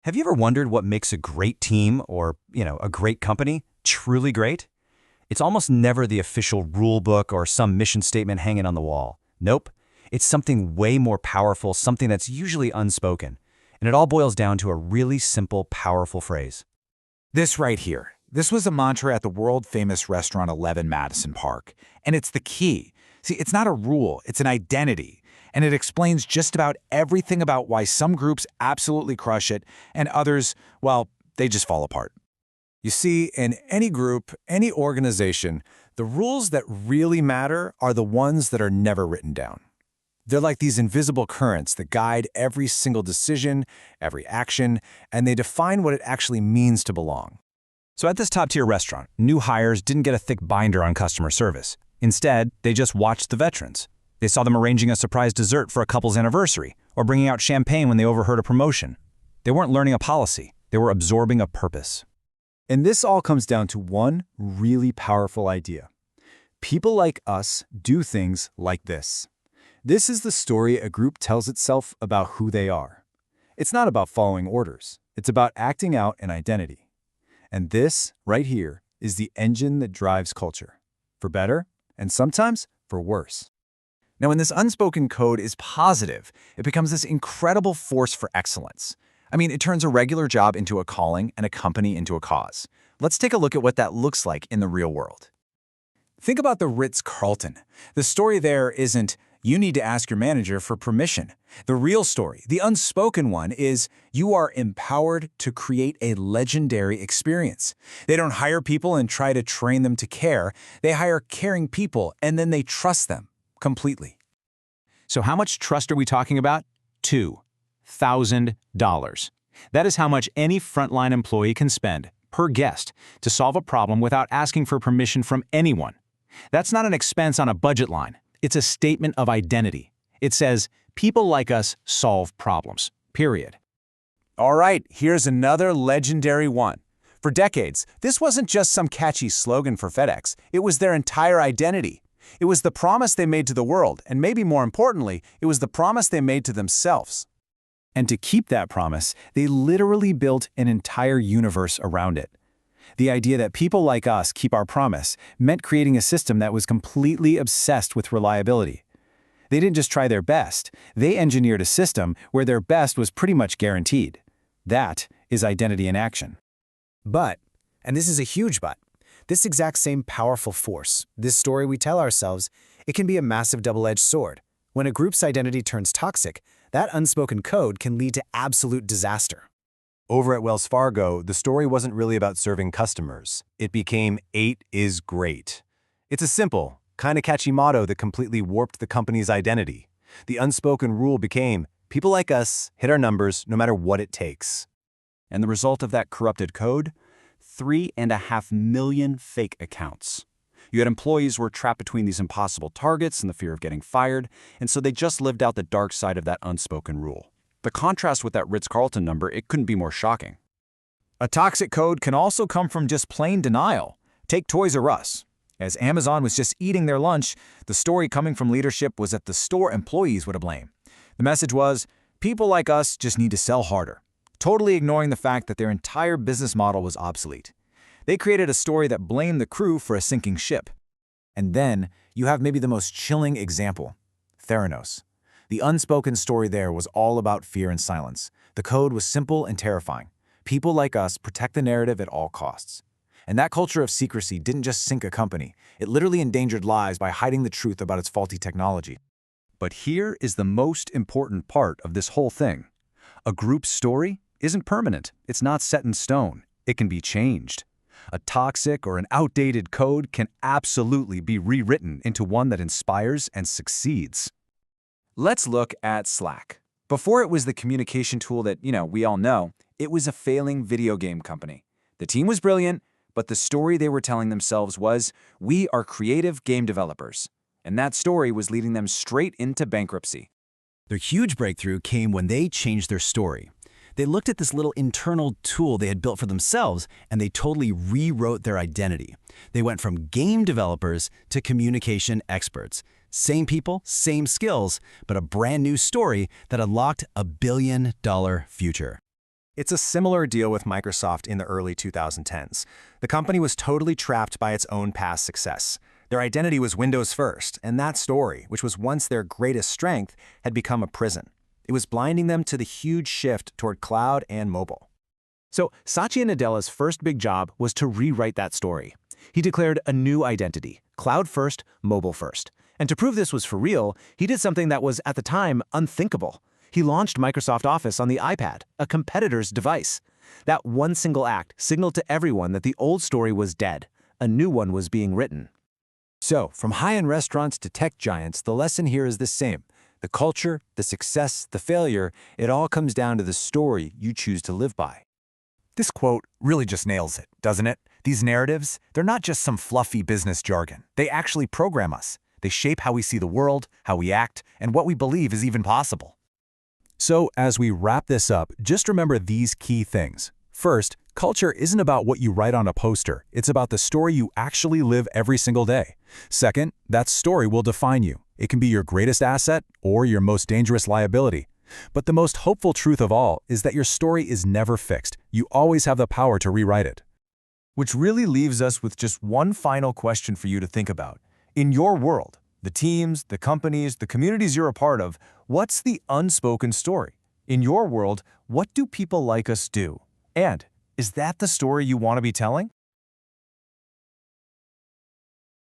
Have you ever wondered what makes a great team or, a great company truly great? It's almost never the official rule book or some mission statement hanging on the wall. Nope. It's something way more powerful, something that's usually unspoken. And it all boils down to a really simple, powerful phrase. This right here. This was a mantra at the world-famous restaurant 11 Madison Park. And it's the key. See, it's not a rule, it's an identity. And it explains just about everything about why some groups absolutely crush it and others, well, they just fall apart. You see, in any group, any organization, the rules that really matter are the ones that are never written down. They're like these invisible currents that guide every single decision, every action, and they define what it actually means to belong. So at this top-tier restaurant, new hires didn't get a thick binder on customer service. Instead, they just watched the veterans. They saw them arranging a surprise dessert for a couple's anniversary or bringing out champagne when they overheard a promotion. They weren't learning a policy. They were absorbing a purpose. And this all comes down to one really powerful idea. People like us do things like this. This is the story a group tells itself about who they are. It's not about following orders. It's about acting out an identity. And this, right here, is the engine that drives culture. For better, and sometimes for worse. Now, when this unspoken code is positive, it becomes this incredible force for excellence. I mean, it turns a regular job into a calling and a company into a cause. Let's take a look at what that looks like in the real world. Think about the Ritz-Carlton. The story there isn't, you need to ask your manager for permission. The real story, the unspoken one, is you are empowered to create a legendary experience. They don't hire people and try to train them to care. They hire caring people, and then they trust them completely. So how much trust are we talking about? $2,000. That is how much any frontline employee can spend per guest to solve a problem without asking for permission from anyone. That's not an expense on a budget line. It's a statement of identity. It says, people like us solve problems, period. All right, here's another legendary one. For decades, this wasn't just some catchy slogan for FedEx. It was their entire identity. It was the promise they made to the world, and maybe more importantly, it was the promise they made to themselves. And to keep that promise, they literally built an entire universe around it. The idea that people like us keep our promise meant creating a system that was completely obsessed with reliability. They didn't just try their best, they engineered a system where their best was pretty much guaranteed. That is identity in action. But, and this is a huge but, this exact same powerful force, this story we tell ourselves, it can be a massive double-edged sword. When a group's identity turns toxic, that unspoken code can lead to absolute disaster. Over at Wells Fargo, the story wasn't really about serving customers. It became 8 is great. It's a simple, kind of catchy motto that completely warped the company's identity. The unspoken rule became, people like us hit our numbers no matter what it takes. And the result of that corrupted code? 3.5 million fake accounts. You had employees who were trapped between these impossible targets and the fear of getting fired, and so they just lived out the dark side of that unspoken rule. The contrast with that Ritz-Carlton number, it couldn't be more shocking. A toxic code can also come from just plain denial. Take Toys R Us. As Amazon was just eating their lunch, the story coming from leadership was that the store employees were to blame. The message was, people like us just need to sell harder, totally ignoring the fact that their entire business model was obsolete. They created a story that blamed the crew for a sinking ship. And then you have maybe the most chilling example, Theranos. The unspoken story there was all about fear and silence. The code was simple and terrifying. People like us protect the narrative at all costs. And that culture of secrecy didn't just sink a company. It literally endangered lives by hiding the truth about its faulty technology. But here is the most important part of this whole thing. A group's story isn't permanent. It's not set in stone. It can be changed. A toxic or an outdated code can absolutely be rewritten into one that inspires and succeeds. Let's look at Slack. Before it was the communication tool that, we all know, it was a failing video game company. The team was brilliant, but the story they were telling themselves was, we are creative game developers. And that story was leading them straight into bankruptcy. Their huge breakthrough came when they changed their story. They looked at this little internal tool they had built for themselves, and they totally rewrote their identity. They went from game developers to communication experts. Same people, same skills, but a brand new story that unlocked a billion-dollar future. It's a similar deal with Microsoft in the early 2010s. The company was totally trapped by its own past success. Their identity was Windows first, and that story, which was once their greatest strength, had become a prison. It was blinding them to the huge shift toward cloud and mobile. So Satya Nadella's first big job was to rewrite that story. He declared a new identity, cloud first, mobile first. And to prove this was for real, he did something that was, at the time, unthinkable. He launched Microsoft Office on the iPad, a competitor's device. That one single act signaled to everyone that the old story was dead. A new one was being written. So, from high-end restaurants to tech giants, the lesson here is the same. The culture, the success, the failure, it all comes down to the story you choose to live by. This quote really just nails it, doesn't it? These narratives, they're not just some fluffy business jargon. They actually program us. They shape how we see the world, how we act, and what we believe is even possible. So, as we wrap this up, just remember these key things. First, culture isn't about what you write on a poster. It's about the story you actually live every single day. Second, that story will define you. It can be your greatest asset or your most dangerous liability. But the most hopeful truth of all is that your story is never fixed. You always have the power to rewrite it. Which really leaves us with just one final question for you to think about. In your world, the teams, the companies, the communities you're a part of, what's the unspoken story? In your world, what do people like us do? And is that the story you want to be telling?